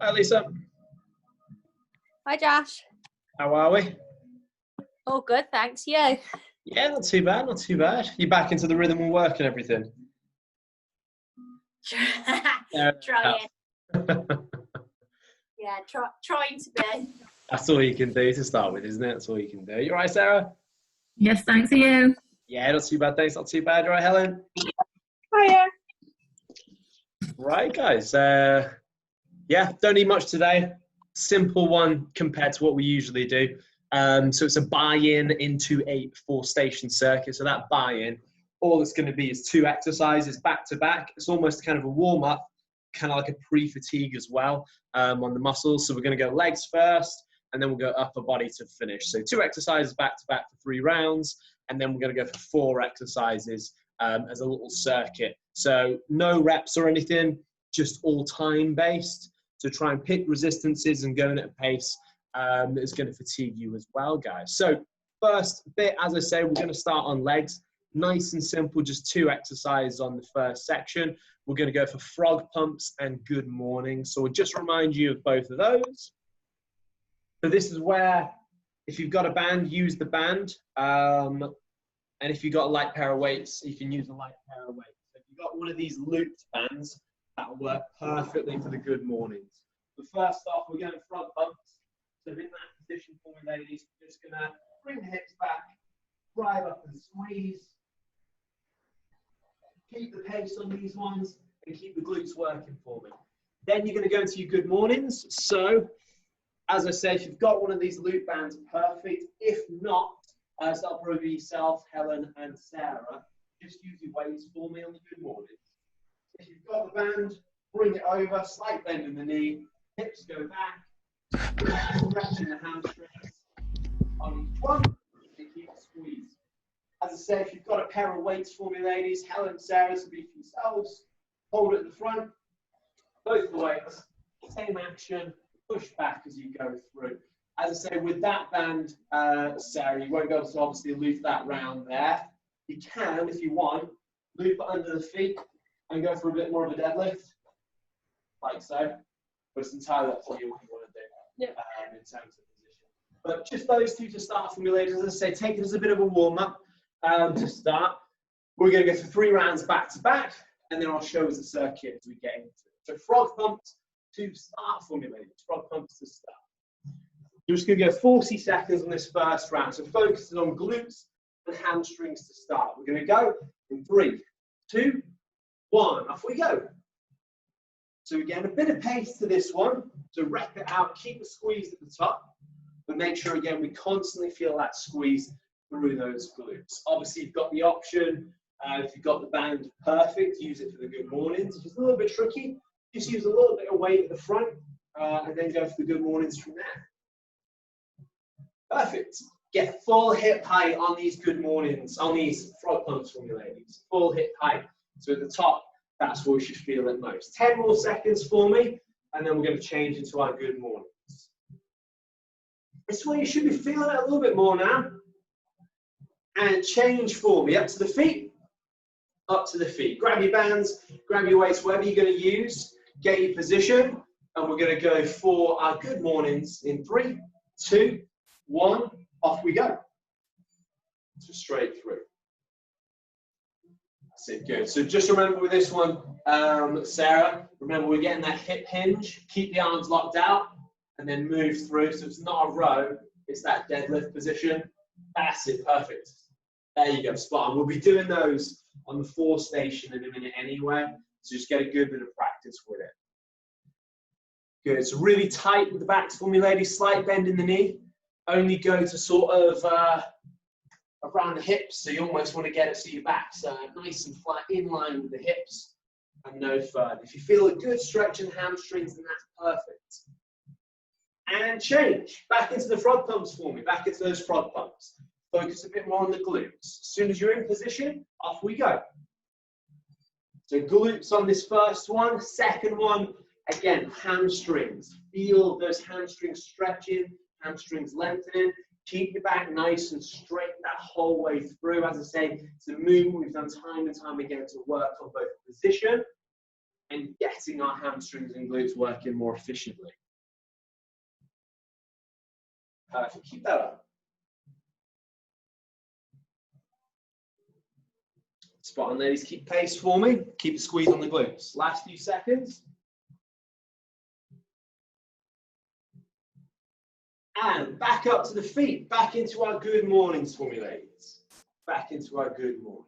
Hi, Lisa. Hi, Josh. How are we? All good, thanks. You? Yeah, not too bad, not too bad. You back into the rhythm of work and everything? Trying. Yeah, trying to be. That's all you can do to start with, isn't it? That's all you can do. You all right, Sarah? Yes, thanks. Are you? Yeah, not too bad, thanks. Not too bad. You all right, Helen? Hiya. Right, guys. Yeah, don't need much today. Simple one compared to what we usually do. So it's a buy-in into a 4-station circuit. So that buy-in, all it's going to be is 2 exercises back to back. It's almost kind of a warm-up, kind of like a pre-fatigue as well on the muscles. So we're going to go legs first, and then we'll go upper body to finish. So 2 exercises back to back for 3 rounds, and then we're going to go for 4 exercises as a little circuit. So no reps or anything, just all time-based. So try and pick resistances and going at a pace is going to fatigue you as well, guys. So first bit, as I say, we're going to start on legs. Nice and simple, just 2 exercises on the first section. We're going to go for frog pumps and good morning. So we'll just remind you of both of those. So this is where, if you've got a band, use the band. And if you've got a light pair of weights, you can use a light pair of weights. So if you've got one of these looped bands, that'll work perfectly for the good mornings. But first off, we're going frog pumps. So in that position for me, ladies, we're just going to bring the hips back, drive up and squeeze. Keep the pace on these ones and keep the glutes working for me. Then you're going to go into your good mornings. So, as I said, if you've got one of these loop bands, perfect. If not, so that'll probably be yourself, Helen, and Sarah. Just use your weights for me on the good mornings. If you've got the band, bring it over, slight bend in the knee, hips go back, stretching the hamstrings on each one, and keep it squeezed. As I said, if you've got a pair of weights for me, ladies, Helen, Sarah, this will be for yourselves. Hold it at the front, both the weights, same action, push back as you go through. As I say, with that band, Sarah, you won't be able to obviously loop that round there. You can, if you want, loop it under the feet and go for a bit more of a deadlift, like so. But it's entirely up to you what you want to do in terms of position. But just those 2 to start for me, ladies. As I say, take it as a bit of a warm-up to start. We're going to go for 3 rounds back to back, and then I'll show us the circuit as we get into it. So frog pumps to start for me, ladies. Frog pumps to start. You're just going to go 40 seconds on this first round. So focus on glutes and hamstrings to start. We're going to go in 3, 2, 1. Off we go. So again, a bit of pace to this one. So rep it out, keep the squeeze at the top, but make sure again we constantly feel that squeeze through those glutes. Obviously, you've got the option. If you've got the band, perfect. Use it for the good mornings. If it's a little bit tricky, just use a little bit of weight at the front, and then go for the good mornings from there. Perfect. Get full hip height on these good mornings, on these frog pumps for me, ladies. Full hip height. So at the top, that's where we should feel it most. 10 more seconds for me, and then we're going to change into our good mornings. This way you should be feeling it a little bit more now. And change for me. Up to the feet. Up to the feet. Grab your bands, grab your weights, whatever you're going to use. Get your position. And we're going to go for our good mornings in 3, 2, 1. Off we go. So straight through. That's it, good. So just remember with this one, Sarah, remember we're getting that hip hinge. Keep the arms locked out and then move through. So it's not a row, it's that deadlift position. That's it, perfect. There you go, spot on. We'll be doing those on the 4 station in a minute anyway. So just get a good bit of practice with it. Good, so really tight with the backs for me, ladies. Slight bend in the knee. Only go to sort of around the hips, so you almost want to get it so your back's nice and flat in line with the hips and no further. If you feel a good stretch in the hamstrings, then that's perfect. And change. Back into the frog pumps for me. Back into those frog pumps. Focus a bit more on the glutes. As soon as you're in position, off we go. So glutes on this first one. Second one, again, hamstrings. Feel those hamstrings stretching, hamstrings lengthening. Keep your back nice and straight that whole way through. As I say, it's a movement we've done time and time again to work on both position and getting getting our hamstrings and glutes working more efficiently. Perfect, keep that up. Spot on, ladies, keep pace for me. Keep the squeeze on the glutes. Last few seconds. And back up to the feet, back into our good mornings for me, ladies. Back into our good mornings.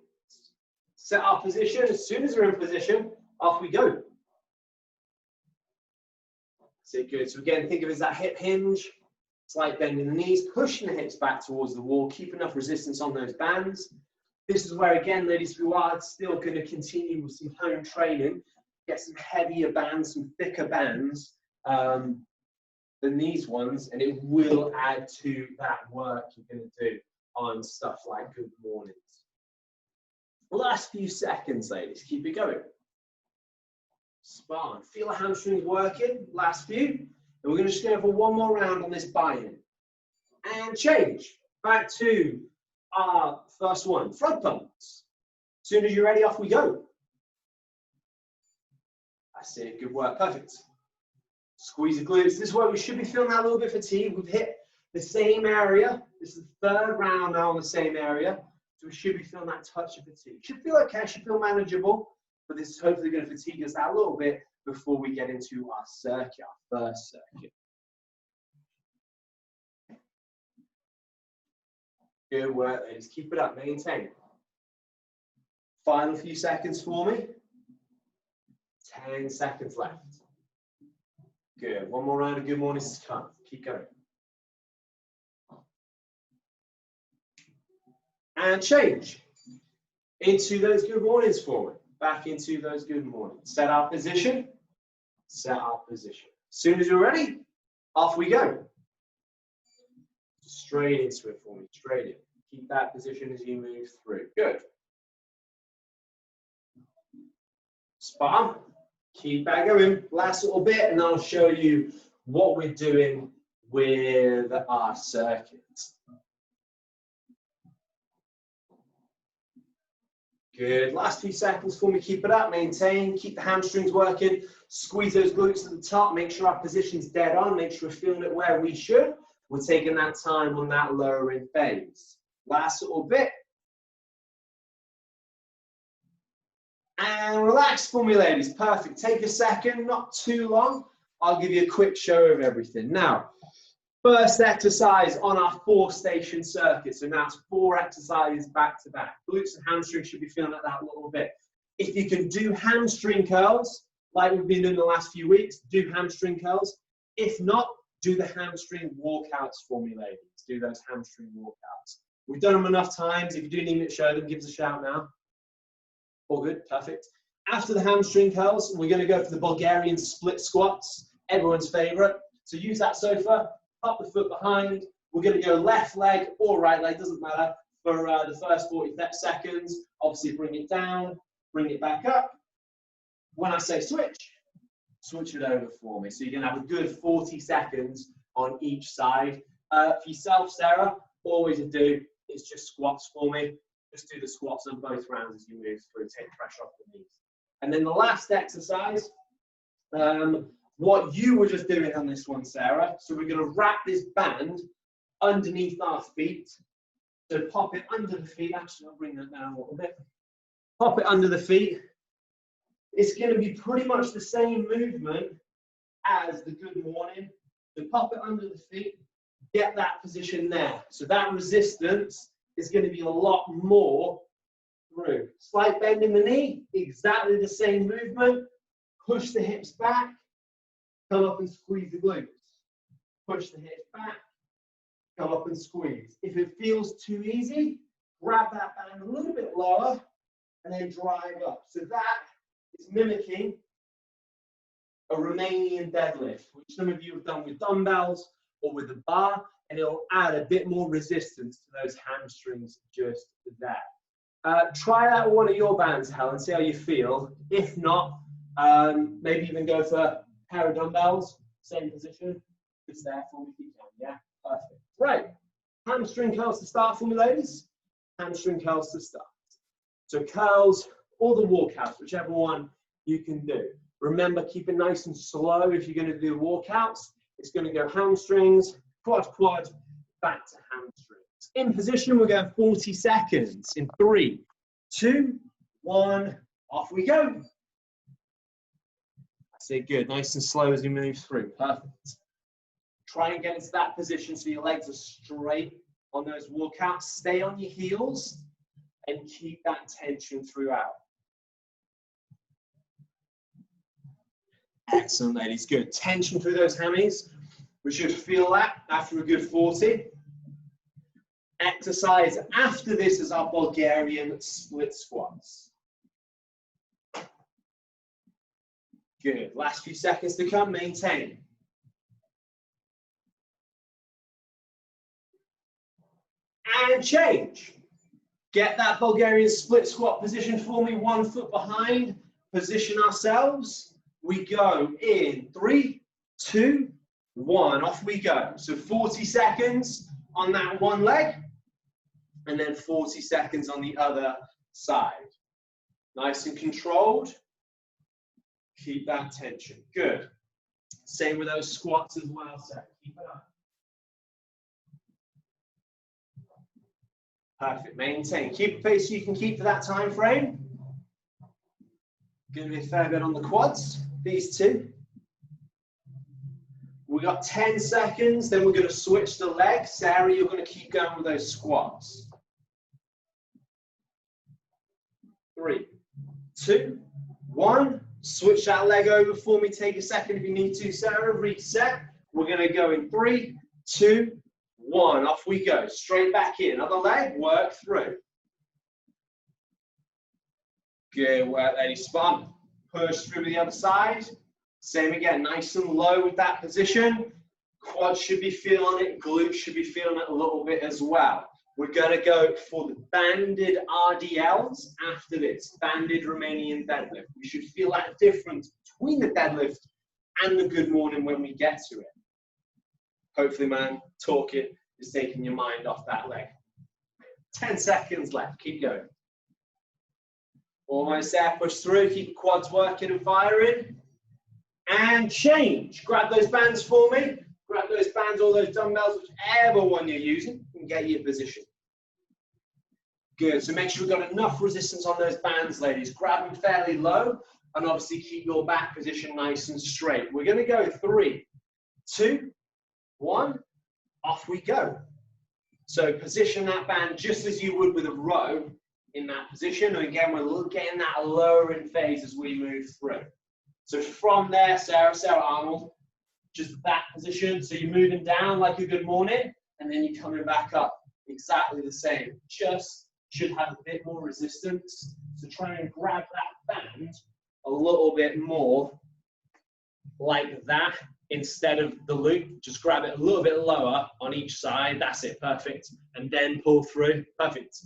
Set our position. As soon as we're in position, off we go. That's it, good. So again, think of it as that hip hinge, slight bend in the knees, pushing the hips back towards the wall, keep enough resistance on those bands. This is where, again, ladies, if you are still going to continue with some home training, get some heavier bands, some thicker bands than these ones, and it will add to that work you're going to do on stuff like good mornings. Last few seconds, ladies, keep it going. Spot on. Feel the hamstrings working. Last few. And we're going to just go for one more round on this buy-in. And change. Back to our first one. Front pumps. As soon as you're ready, off we go. That's it. Good work. Perfect. Squeeze the glutes. This is where we should be feeling that little bit fatigued. We've hit the same area. This is the third round now on the same area. So we should be feeling that touch of fatigue. Should feel okay, should feel manageable, but this is hopefully going to fatigue us out a little bit before we get into our circuit, our first circuit. Good work, ladies. Keep it up, maintain. Final few seconds for me. 10 seconds left. Good. One more round of good mornings to come. Keep going. And change into those good mornings for me. Back into those good mornings. Set our position. Set our position. As soon as you're ready, off we go. Straight into it for me. Straight in. Keep that position as you move through. Good. Spot on. Keep that going. Last little bit, and I'll show you what we're doing with our circuit. Good. Last few seconds for me. Keep it up. Maintain. Keep the hamstrings working. Squeeze those glutes at the top. Make sure our position's dead on. Make sure we're feeling it where we should. We're taking that time on that lowering phase. Last little bit. And relax for me, ladies. Perfect. Take a second, not too long. I'll give you a quick show of everything. Now, first exercise on our 4-station circuit. So now it's 4 exercises back to back. Glutes and hamstrings should be feeling like that a little bit. If you can do hamstring curls, like we've been doing the last few weeks, do hamstring curls. If not, do the hamstring walkouts for me, ladies. Do those hamstring walkouts. We've done them enough times. If you do need me to show them, give us a shout now. All good, perfect. After the hamstring curls, we're going to go for the Bulgarian split squats, everyone's favorite. So use that sofa, pop the foot behind. We're going to go left leg or right leg, doesn't matter, for the first 40 seconds. Obviously, bring it down, bring it back up. When I say switch, switch it over for me. So you're going to have a good 40 seconds on each side. For yourself, Sarah, always a do is just squats for me. Just do the squats on both rounds as you move through, take pressure off the knees. And then the last exercise, what you were just doing on this one, Sarah. So we're going to wrap this band underneath our feet. So pop it under the feet. Actually, I'll bring that down a little bit. Pop it under the feet. It's going to be pretty much the same movement as the good morning. So pop it under the feet. Get that position there. So that resistance is going to be a lot more through. Slight bend in the knee, exactly the same movement. Push the hips back, come up and squeeze the glutes. Push the hips back, come up and squeeze. If it feels too easy, grab that band a little bit lower and then drive up. So that is mimicking a Romanian deadlift, which some of you have done with dumbbells or with the bar, and it'll add a bit more resistance to those hamstrings just there. Try that with one of your bands, Helen, see how you feel. If not, maybe even go for a pair of dumbbells, same position, just there for me if you can, yeah? Perfect. Right, hamstring curls to start for me, ladies. Hamstring curls to start. So curls or the walkouts, whichever one you can do. Remember, keep it nice and slow if you're going to do walkouts. It's going to go hamstrings, quad, quad, back to hamstrings. In position, we're going 40 seconds. In 3, 2, 1, off we go. That's it, good. Nice and slow as we move through. Perfect. Try and get into that position so your legs are straight on those walkouts. Stay on your heels and keep that tension throughout. Excellent, ladies. Good. Tension through those hammies. We should feel that after a good 40. Exercise after this is our Bulgarian split squats. Good. Last few seconds to come. Maintain. And change. Get that Bulgarian split squat position for me. 1 foot behind. Position ourselves. We go in 3, 2, 1. Off we go. So 40 seconds on that one leg. And then 40 seconds on the other side. Nice and controlled. Keep that tension. Good. Same with those squats as well, so keep it up. Perfect. Maintain. Keep the pace you can keep for that time frame. Going to be a fair bit on the quads, these two. We got 10 seconds, then we're going to switch the leg. Sarah, you're going to keep going with those squats. 3, 2, 1. Switch that leg over for me. Take a second if you need to, Sarah. Reset. We're going to go in 3, 2, 1. Off we go. Straight back in. Other leg. Work through. Good work, ladies. Spot. Push through the other side. Same again. Nice and low with that position. Quads should be feeling it. Glutes should be feeling it a little bit as well. We're going to go for the banded RDLs after this, banded Romanian deadlift. We should feel that difference between the deadlift and the good morning when we get to it. Hopefully, man, talking is taking your mind off that leg. 10 seconds left, keep going. Almost there, push through, keep the quads working and firing. And change. Grab those bands for me. Grab those bands or those dumbbells, whichever one you're using, and get your position. Good, so make sure we've got enough resistance on those bands, ladies. Grab them fairly low, and obviously keep your back position nice and straight. We're going to go 3, 2, 1, off we go. So position that band just as you would with a row in that position. And again, we're getting that lowering phase as we move through. So from there, Sarah Arnold, just that position. So you're moving down like a good morning, and then you're coming back up. Exactly the same. Just should have a bit more resistance. So try and grab that band a little bit more like that instead of the loop. Just grab it a little bit lower on each side. That's it. Perfect. And then pull through. Perfect.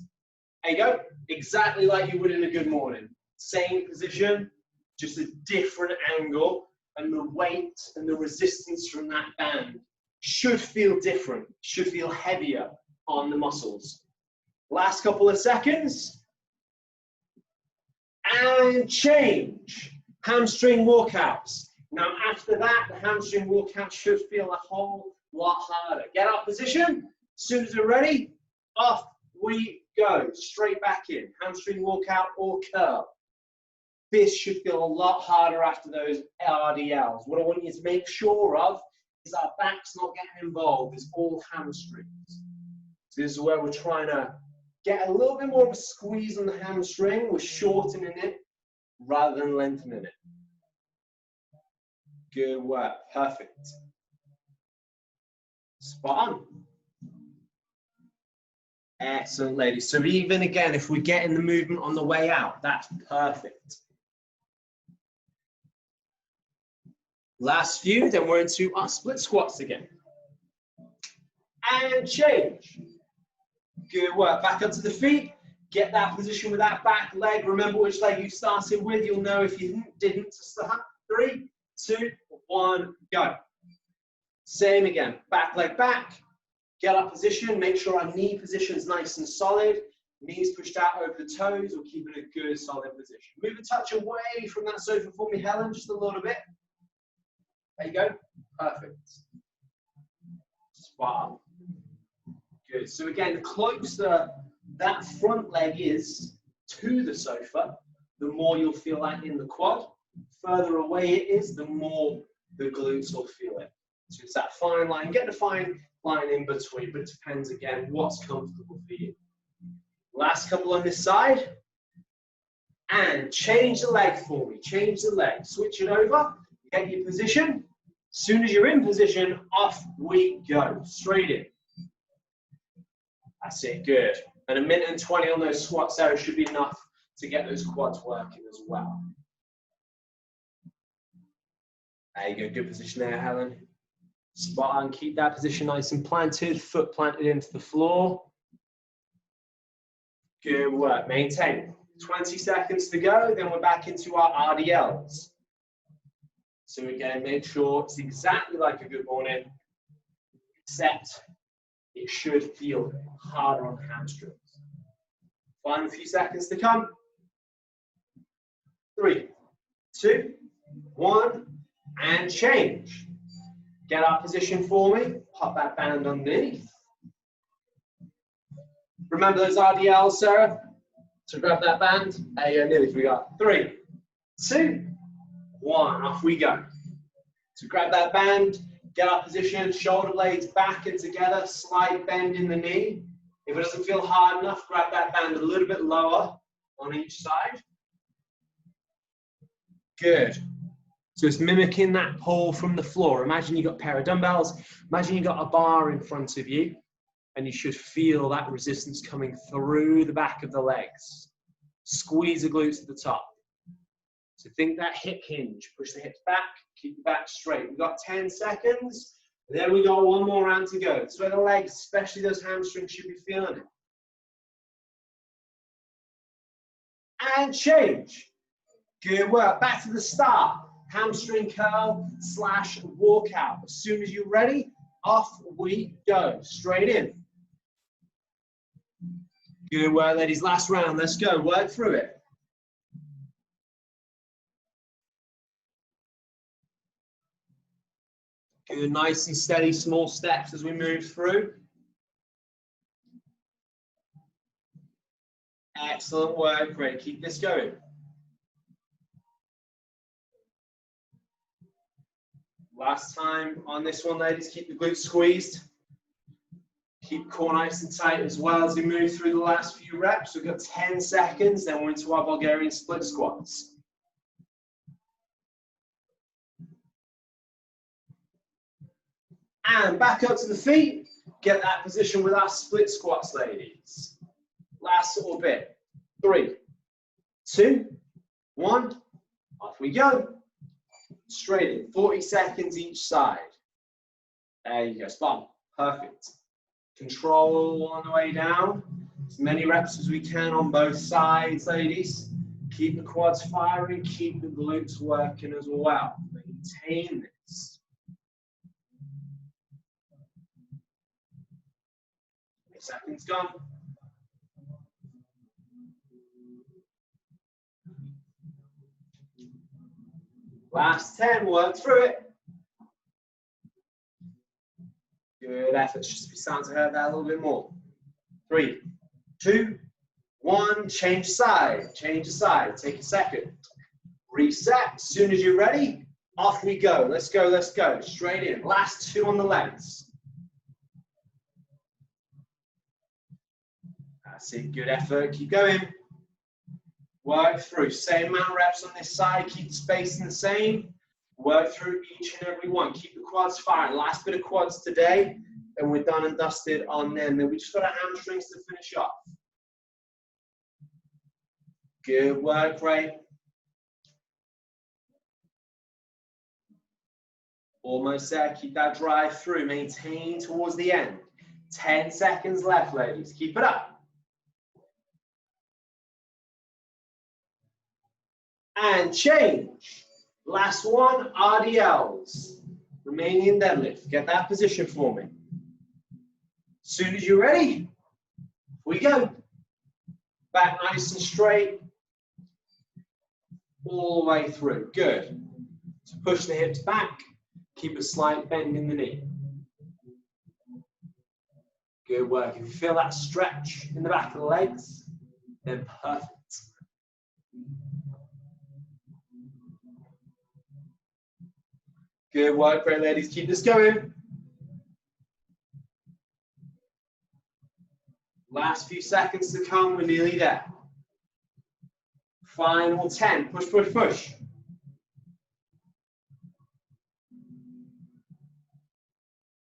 There you go. Exactly like you would in a good morning. Same position, just a different angle. And the weight and the resistance from that band should feel different, should feel heavier on the muscles. Last couple of seconds. And change. Hamstring walkouts. Now after that, the hamstring walkout should feel a whole lot harder. Get our position. As soon as we're ready, off we go. Straight back in. Hamstring walkout or curl. This should feel a lot harder after those RDLs. What I want you to make sure of is our back's not getting involved. It's all hamstrings. So this is where we're trying to get a little bit more of a squeeze on the hamstring. We're shortening it rather than lengthening it. Good work. Perfect. Spot on. Excellent, ladies. So even again, if we're getting the movement on the way out, that's perfect. Last few, then we're into our split squats again. And change. Good work. Back up to the feet. Get that position with that back leg. Remember which leg you started with. You'll know if you didn't start. 3, 2, 1, go. Same again. Back leg back. Get our position. Make sure our knee position is nice and solid. Knees pushed out over the toes or keeping a good solid position. Move a touch away from that sofa for me, Helen, just a little bit. There you go. Perfect. Spot on. Good. So again, the closer that front leg is to the sofa, the more you'll feel that in the quad. Further away it is, the more the glutes will feel it. So it's that fine line. Get the fine line in between, but it depends again what's comfortable for you. Last couple on this side. And change the leg for me. Change the leg. Switch it over. Get your position. As soon as you're in position, off we go. Straight in. That's it. Good. And 1:20 on those squats there should be enough to get those quads working as well. There you go. Good position there, Helen. Spot on. Keep that position nice and planted. Foot planted into the floor. Good work. Maintain. 20 seconds to go. Then we're back into our RDLs. So again, make sure it's exactly like a good morning, except it should feel harder on hamstrings. Final few seconds to come. 3, 2, 1, and change. Get our position for me. Pop that band underneath. Remember those RDLs, Sarah? So grab that band. There you go, nearly forgot. 3, 2, 1, off we go. So grab that band, get our position, shoulder blades back and together, slight bend in the knee. If it doesn't feel hard enough, grab that band a little bit lower on each side. Good. So it's mimicking that pull from the floor. Imagine you've got a pair of dumbbells. Imagine you've got a bar in front of you, and you should feel that resistance coming through the back of the legs. Squeeze the glutes at the top. So think that hip hinge. Push the hips back, keep the back straight. We've got 10 seconds. Then we got one more round to go. It's where the legs, especially those hamstrings, should be feeling it. And change. Good work. Back to the start. Hamstring curl / walkout. As soon as you're ready, off we go. Straight in. Good work, ladies. Last round. Let's go. Work through it. Good, nice and steady, small steps as we move through. Excellent work. Great. Keep this going. Last time on this one, ladies, keep the glutes squeezed. Keep core nice and tight as well as we move through the last few reps. We've got 10 seconds, then we're into our Bulgarian split squats. And back up to the feet. Get that position with our split squats, ladies. Last little bit. 3, 2, 1. Off we go. Straight in. 40 seconds each side. There you go. Spot on. Perfect. Control on the way down. As many reps as we can on both sides, ladies. Keep the quads firing. Keep the glutes working as well. Maintain this. Seconds gone. Last 10, work through it. Good effort, just be starting to hurt that a little bit more. 3, 2, 1, change side, take a second. Reset, as soon as you're ready, off we go. Let's go, straight in. Last 2 on the legs. That's it, good effort, keep going. Work through, same amount of reps on this side, keep the spacing the same. Work through each and every one, keep the quads firing. Last bit of quads today, and we're done and dusted on them. Then we just got our hamstrings to finish off. Good work, great. Almost there, keep that drive through, maintain towards the end. 10 seconds left, ladies, keep it up. And change. Last one, RDLs. Romanian deadlift. Get that position for me. As soon as you're ready, we go. Back nice and straight. All the way through. Good. So push the hips back. Keep a slight bend in the knee. Good work. If you feel that stretch in the back of the legs, then perfect. Good work, great ladies. Keep this going. Last few seconds to come. We're nearly there. Final 10. Push, push, push.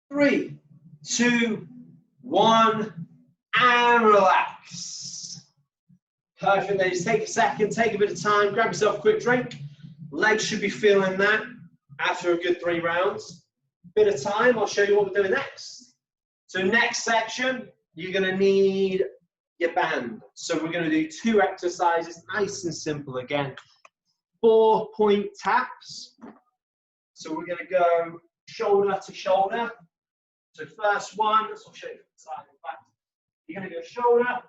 3, 2, 1, and relax. Perfect, ladies. Take a second, take a bit of time, grab yourself a quick drink. Legs should be feeling that after a good 3 rounds. Bit of time, I'll show you what we're doing next. So next section, you're gonna need your band. So we're gonna do 2 exercises, nice and simple again. 4-point taps. So we're gonna go shoulder to shoulder. So first one, so I'll show you from the side and back. You're gonna go shoulder,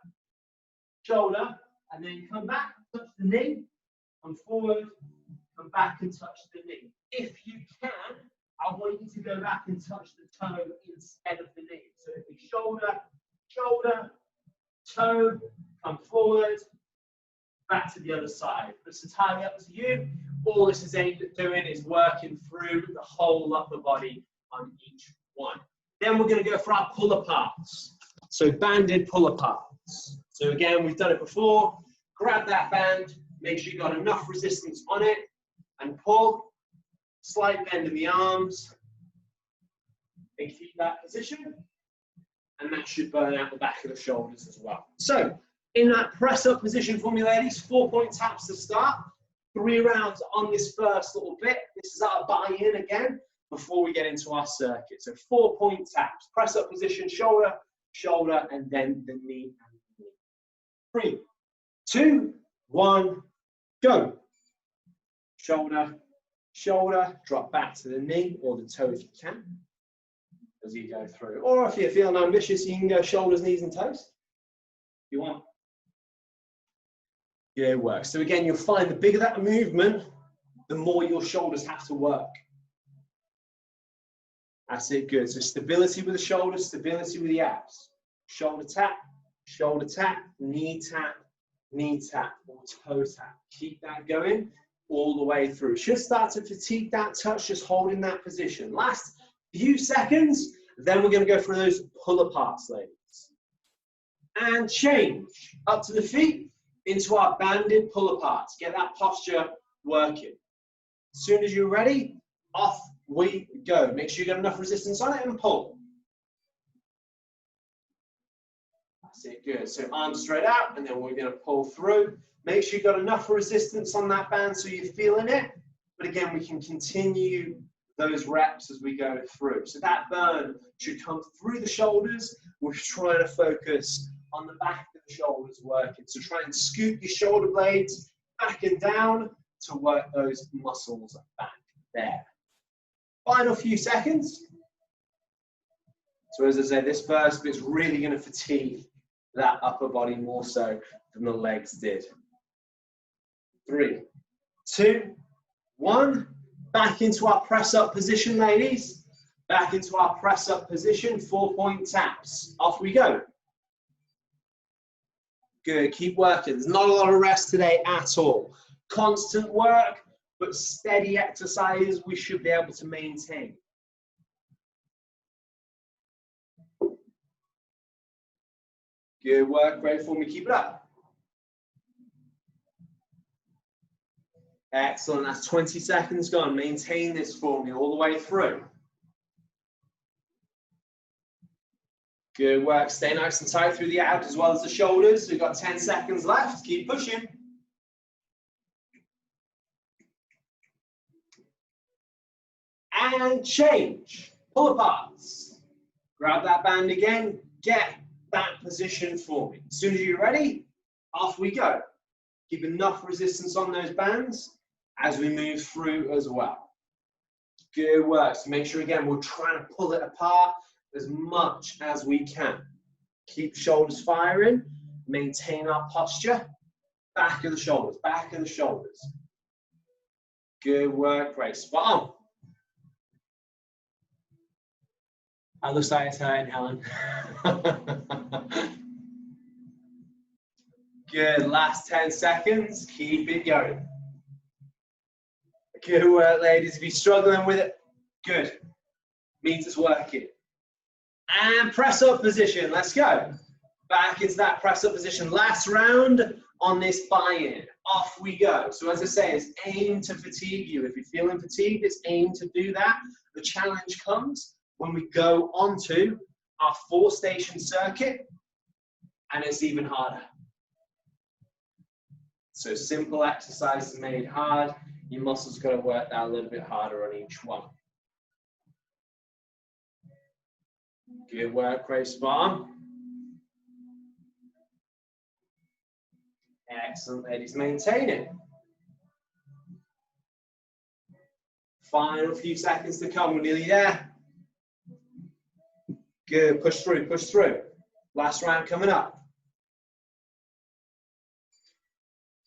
shoulder, and then come back, touch the knee, come forward, come back and touch the knee. If you can, I want you to go back and touch the toe instead of the knee. So it'll be shoulder, shoulder, toe, come forward, back to the other side. It's entirely up to you. All this is aimed at doing is working through the whole upper body on each one. Then we're going to go for our pull aparts. So banded pull aparts. So again, we've done it before. Grab that band, make sure you've got enough resistance on it, and pull. Slight bend in the arms. And keep that position. And that should burn out the back of the shoulders as well. So in that press up position for me, ladies, 4-point taps to start. 3 rounds on this first little bit. This is our buy-in again before we get into our circuit. So 4-point taps, press up position, shoulder, shoulder, and then the knee and the knee. 3, 2, 1, go. Shoulder, shoulder, drop back to the knee or the toe if you can as you go through. Or if you're feeling ambitious, you can go shoulders, knees, and toes if you want. Yeah, it works. So again, you'll find the bigger that movement, the more your shoulders have to work. That's it, good. So stability with the shoulders, stability with the abs. Shoulder tap, knee tap, or toe tap. Keep that going all the way through. Should start to fatigue that touch, just holding that position. Last few seconds, then we're going to go through those pull aparts, ladies. And change. Up to the feet, into our banded pull aparts. Get that posture working. As soon as you're ready, off we go. Make sure you get enough resistance on it and pull. That's it, good. So arms straight out, and then we're going to pull through. Make sure you've got enough resistance on that band so you're feeling it. But again, we can continue those reps as we go through. So that burn should come through the shoulders. We're trying to focus on the back of the shoulders working. So try and scoop your shoulder blades back and down to work those muscles back there. Final few seconds. So as I said, this first bit's really going to fatigue that upper body more so than the legs did. 3, 2, 1. Back into our press up position, ladies. Back into our press up position. 4-point taps. Off we go. Good, keep working. There's not a lot of rest today at all. Constant work, but steady exercises we should be able to maintain. Good work, great for me. Keep it up. Excellent, that's 20 seconds gone. Maintain this for me all the way through. Good work, stay nice and tight through the abs as well as the shoulders. We've got 10 seconds left, keep pushing. And change, pull aparts. Grab that band again, get that position for me. As soon as you're ready, off we go. Keep enough resistance on those bands as we move through as well. Good work, so make sure again, we're trying to pull it apart as much as we can. Keep shoulders firing. Maintain our posture. Back of the shoulders, back of the shoulders. Good work, great. Spot on. That looks like it's hurting, Helen. Good, last 10 seconds. Keep it going. Good work, ladies. If you're struggling with it, good. Means it's working. And press up position. Let's go. Back into that press up position. Last round on this buy-in. Off we go. So as I say, it's aim to fatigue you. If you're feeling fatigued, it's aim to do that. The challenge comes when we go onto our 4-station circuit, and it's even harder. So simple exercises made hard. Your muscles got to work that a little bit harder on each one. Good work, great spot. Excellent, ladies. Maintain it. Final few seconds to come. We're nearly there. Good. Push through, push through. Last round coming up.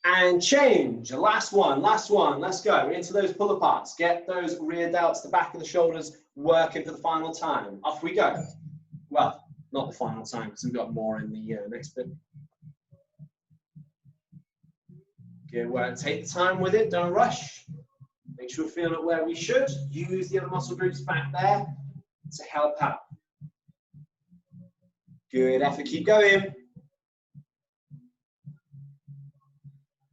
And change. The last one, last one. Let's go into those pull aparts. Get those rear delts, the back of the shoulders working for the final time. Off we go. Well, not the final time because we've got more in the next bit. Good work. Take the time with it. Don't rush. Make sure we're feeling it where we should. Use the other muscle groups back there to help out. Good effort. Keep going.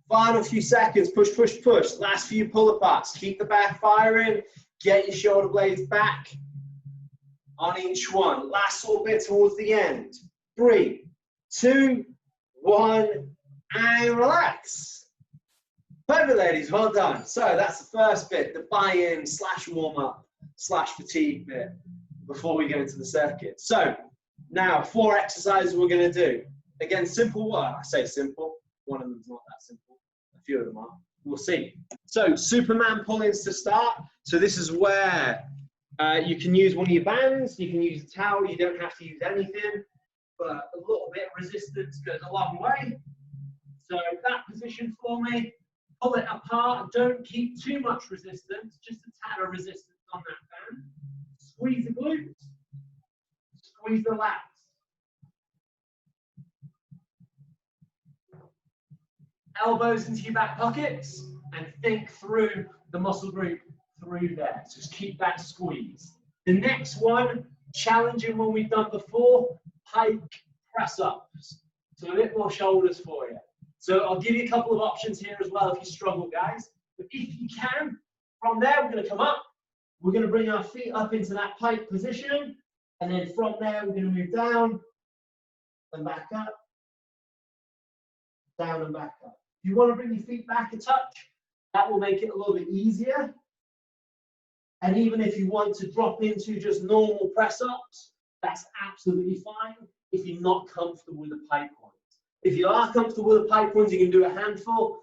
Final few seconds. Push, push, push. Last few pull aparts. Keep the back firing. Get your shoulder blades back on each one. Last little bit towards the end. 3, 2, 1, and relax. Perfect, ladies, well done. So that's the first bit, the buy-in / warm-up / fatigue bit before we go into the circuit. So now 4 exercises we're going to do. Again, simple work. I say simple. One of them's not that simple. A few of them are. We'll see. So Superman pull-ins to start. So this is where you can use one of your bands. You can use a towel. You don't have to use anything. But a little bit of resistance goes a long way. So that position for me. Pull it apart, don't keep too much resistance, just a tad of resistance on that band. Squeeze the glutes, squeeze the lats. Elbows into your back pockets and think through the muscle group through there. So just keep that squeeze. The next one, challenging one we've done before, pike press ups. So a bit more shoulders for you. So I'll give you a couple of options here as well if you struggle, guys. But if you can, from there we're going to come up. We're going to bring our feet up into that pike position. And then from there we're going to move down and back up. Down and back up. If you want to bring your feet back a touch, that will make it a little bit easier. And even if you want to drop into just normal press-ups, that's absolutely fine if you're not comfortable with the pike one. If you are comfortable with the pike ones, you can do a handful,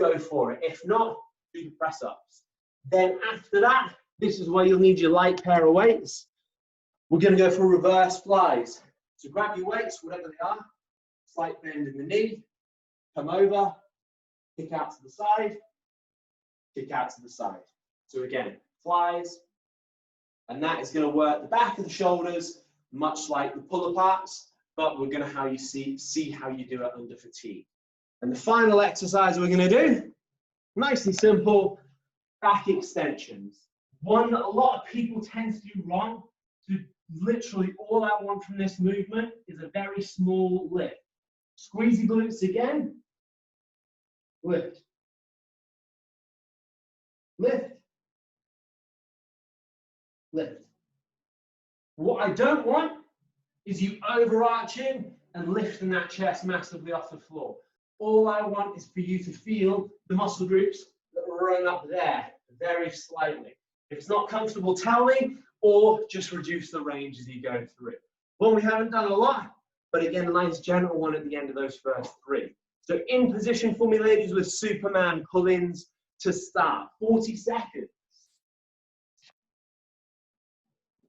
go for it. If not, do the press-ups. Then after that, this is where you'll need your light pair of weights. We're going to go for reverse flies. So grab your weights, whatever they are, slight bend in the knee, come over, kick out to the side, kick out to the side. So again, flies, and that is going to work the back of the shoulders, much like the pull-aparts. But we're going to see how you do it under fatigue. And the final exercise we're going to do, nice and simple, back extensions. One that a lot of people tend to do wrong. So literally all I want from this movement is a very small lift. Squeeze your glutes again. Lift. Lift. Lift. What I don't want is you overarching and lifting that chest massively off the floor. All I want is for you to feel the muscle groups that run up there very slightly. If it's not comfortable, tell me, or just reduce the range as you go through. Well, we haven't done a lot, but again, a nice gentle one at the end of those first 3. So in position for me, ladies, with Superman pull-ins to start. 40 seconds.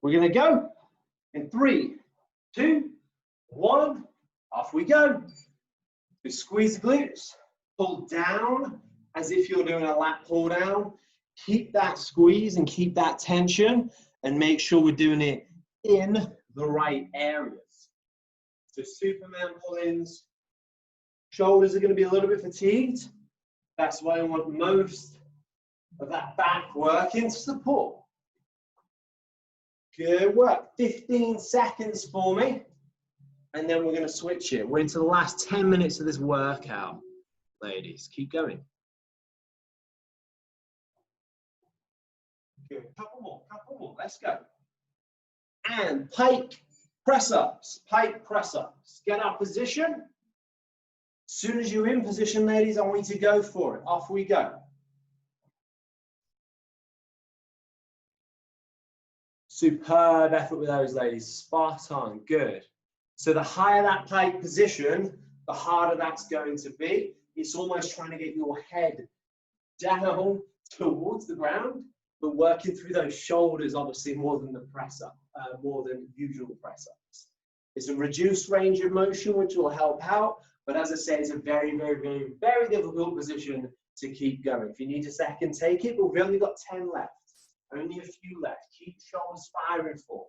We're going to go in 3, 2, 1, off we go. Squeeze the glutes, pull down as if you're doing a lat pull down. Keep that squeeze and keep that tension and make sure we're doing it in the right areas. So Superman pull-ins, shoulders are going to be a little bit fatigued. That's why I want most of that back working to support. Good work. 15 seconds for me. And then we're going to switch it. We're into the last 10 minutes of this workout, ladies. Keep going. Good. Couple more. Let's go. And pike press-ups. Pike press-ups. Get our position. As soon as you're in position, ladies, I want you to go for it. Off we go. Superb effort with those, ladies. Spot on. Good. So the higher that pike position, the harder that's going to be. It's almost trying to get your head down towards the ground, but working through those shoulders, obviously, more than the press-up, more than usual press-ups. It's a reduced range of motion, which will help out. But as I say, it's a very, very, very, very difficult position to keep going. If you need a second, take it, but we've only got 10 left. Only a few left. Keep shoulders firing for.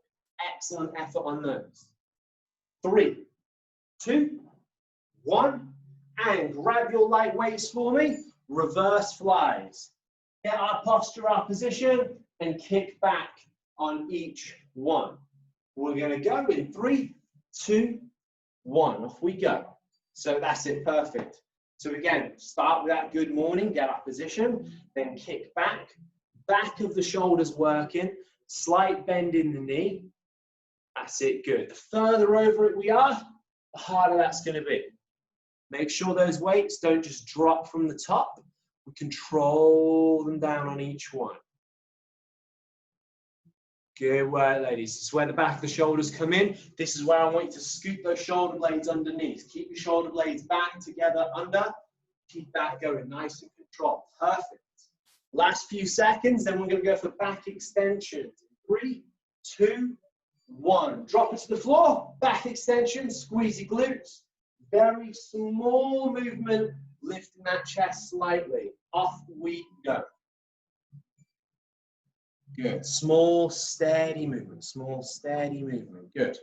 Excellent effort on those. 3, 2, 1, and grab your light weights for me. Reverse flies. Get our posture, our position, and kick back on each one. We're going to go in 3, 2, 1. Off we go. So that's it, perfect. So again, start with that good morning, get our position, then kick back. Back of the shoulders working, slight bend in the knee. That's it, good. The further over it we are, the harder that's going to be. Make sure those weights don't just drop from the top. We control them down on each one. Good work, ladies. This is where the back of the shoulders come in. This is where I want you to scoop those shoulder blades underneath. Keep your shoulder blades back together under. Keep that going, nice and controlled. Perfect. Last few seconds, then we're going to go for back extension. 3, 2, 1. Drop it to the floor. Back extension. Squeeze your glutes. Very small movement, lifting that chest slightly. Off we go. Good. Small, steady movement. Small, steady movement. Good.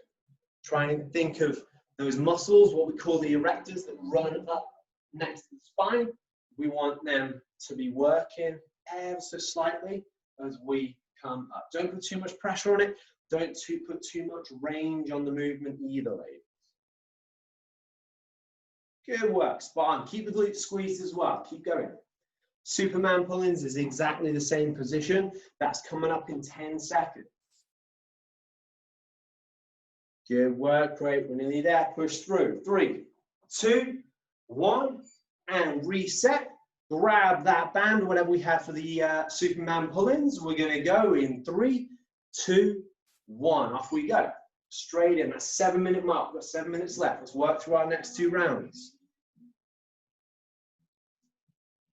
Trying to think of those muscles, what we call the erectors, that run up next to the spine. We want them to be working ever so slightly as we come up. Don't put too much pressure on it. Don't put too much range on the movement either, ladies. Good work, spot on. Keep the glutes squeezed as well. Keep going. Superman pull-ins is exactly the same position. That's coming up in 10 seconds. Good work, great. We're nearly there. Push through. 3, 2, 1, and reset. Grab that band, whatever we have for the Superman pull-ins. We're going to go in 3, 2, 1. Off we go. Straight in. That's 7-minute mark. We've got 7 minutes left. Let's work through our next 2 rounds.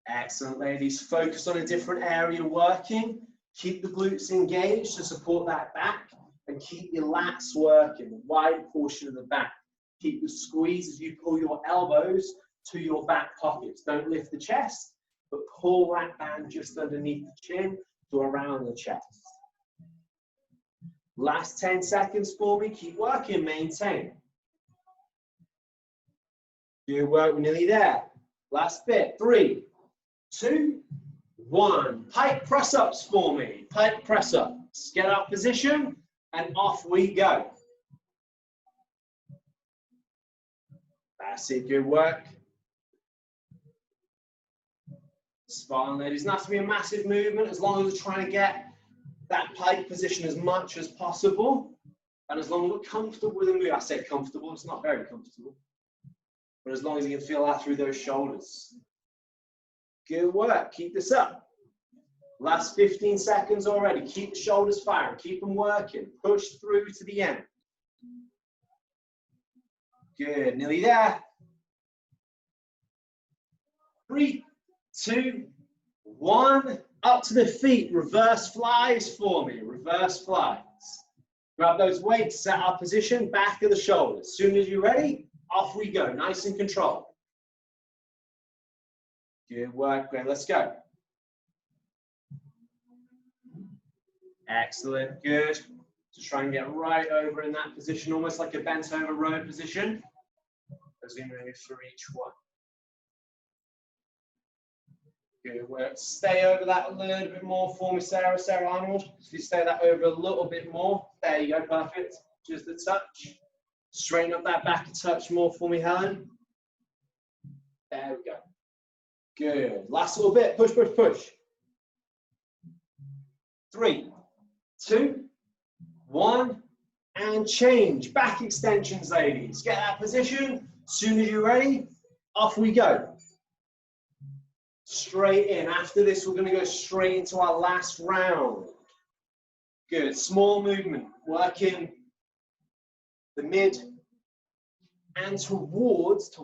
Excellent, ladies. Focus on a different area working. Keep the glutes engaged to support that back. And keep your lats working, the wide portion of the back. Keep the squeeze as you pull your elbows to your back pockets. Don't lift the chest, but pull that band just underneath the chin to around the chest. Last 10 seconds for me. Keep working, maintain. Good work, we're nearly there. Last bit. 3, 2, 1. Pike press-ups for me. Pike press-ups. Get our position and off we go. That's it, good work. Spot on, ladies. It doesn't have to be a massive movement as long as we're trying to get that pike position as much as possible. And as long as we're comfortable with the move, I say comfortable, it's not very comfortable. But as long as you can feel that through those shoulders. Good work, keep this up. Last 15 seconds already. Keep the shoulders firing, keep them working. Push through to the end. Good, nearly there. 3, 2, 1. Up to the feet, reverse flies for me, reverse flies. Grab those weights, set our position, back of the shoulders. As soon as you're ready, off we go, nice and controlled. Good work, great. Let's go. Excellent, good. So try and get right over in that position, almost like a bent over row position as we move through each one. Good work. Stay over that a little bit more for me, Sarah. Sarah Arnold. So you stay that over a little bit more. There you go, perfect. Just a touch. Straighten up that back a touch more for me, Helen. There we go. Good. Last little bit. Push, push, push. 3, 2, 1, and change. Back extensions, ladies. Get that position. As soon as you're ready, off we go. Straight in. After this, we're going to go straight into our last round. Good. Small movement. Working the mid and towards the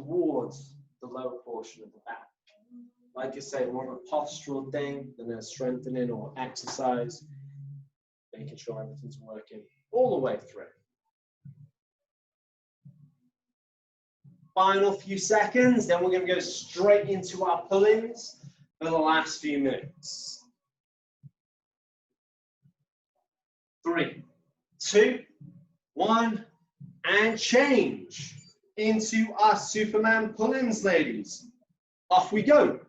lower portion of the back. Like I say, more of a postural thing than a strengthening or exercise. Making sure everything's working all the way through. Final few seconds, then we're going to go straight into our pull-ins for the last few minutes. 3, 2, 1, and change into our Superman pull-ins, ladies. Off we go.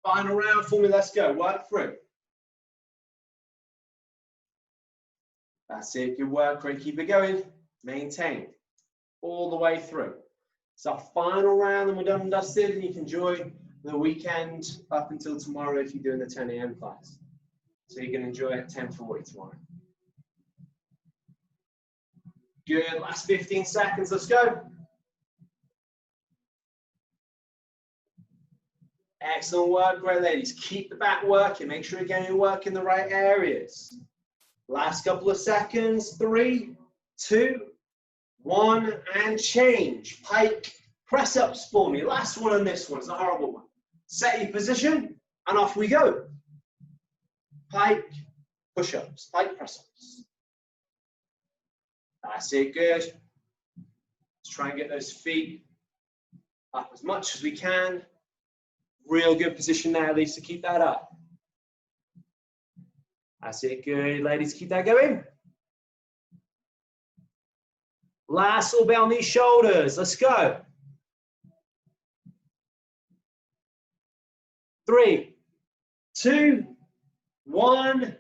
Final round for me, let's go. Work through. That's it, good work, great. Keep it going. Maintain. All the way through. It's our final round and we're done and dusted, and you can enjoy the weekend up until tomorrow if you're doing the 10 a.m. class. So you can enjoy it at 10:40 tomorrow. Good, last 15 seconds, let's go. Excellent work, great ladies. Keep the back working, make sure you're getting your work in the right areas. Last couple of seconds, 3, 2, 1, and change. Pike press ups for me. Last one on this one. It's a horrible one. Set your position, and off we go. Pike push ups, pike press ups. That's it, good. Let's try and get those feet up as much as we can. Real good position there, Lisa. Keep that up. That's it, good. Ladies, keep that going. Last little bit on these shoulders. Let's go. 3, 2, 1,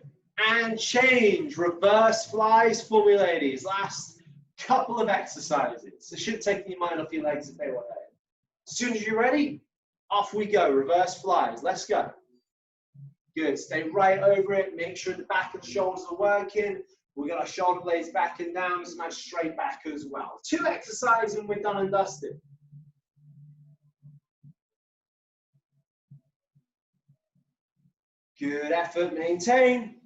and change. Reverse flies for me, ladies. Last couple of exercises. It should take your mind off your legs if they were there. As soon as you're ready, off we go. Reverse flies. Let's go. Good. Stay right over it. Make sure the back of the shoulders are working. We've got our shoulder blades back and down, some nice straight back as well. 2 exercises and we're done and dusted. Good effort, maintain.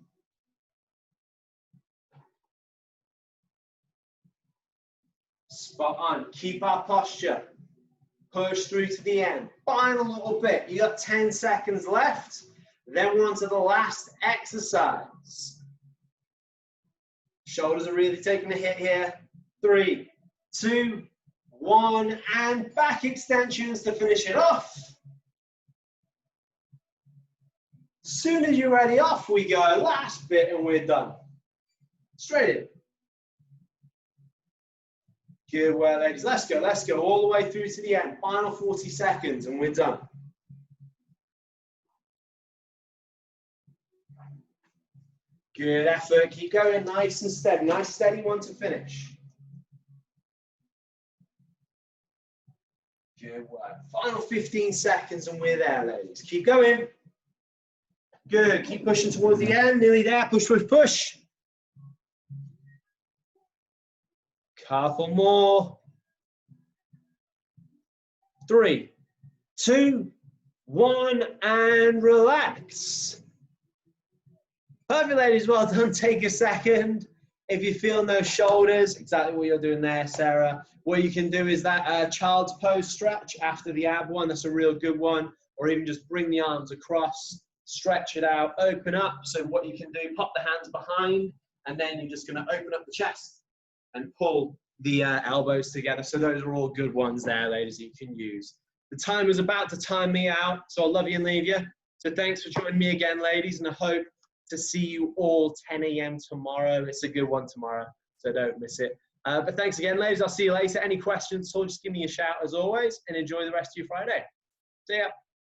Spot on. Keep our posture. Push through to the end. Final little bit. You got 10 seconds left. Then we're on to the last exercise. Shoulders are really taking a hit here. 3, 2, 1, and back extensions to finish it off. As soon as you're ready, off we go. Last bit and we're done. Straight in. Good work, ladies. Let's go, all the way through to the end. Final 40 seconds and we're done. Good effort, keep going, nice and steady. Nice steady one to finish. Good work. Final 15 seconds and we're there, ladies. Keep going. Good, keep pushing towards the end, nearly there. Push, push, push. Couple more. 3, 2, 1, and relax. Perfect, ladies, well done. Take a second. If you feel no shoulders, exactly what you're doing there, Sarah, what you can do is that child's pose stretch after the ab one. That's a real good one. Or even just bring the arms across, stretch it out, open up. So what you can do, pop the hands behind, and then you're just going to open up the chest and pull the elbows together. So those are all good ones there, ladies, you can use. The timer's about to time me out, so I'll love you and leave you. So thanks for joining me again, ladies, and I hope to see you all 10 a.m. tomorrow. It's a good one tomorrow, so don't miss it. But thanks again, ladies. I'll see you later. Any questions, so just give me a shout as always, and enjoy the rest of your Friday. See ya.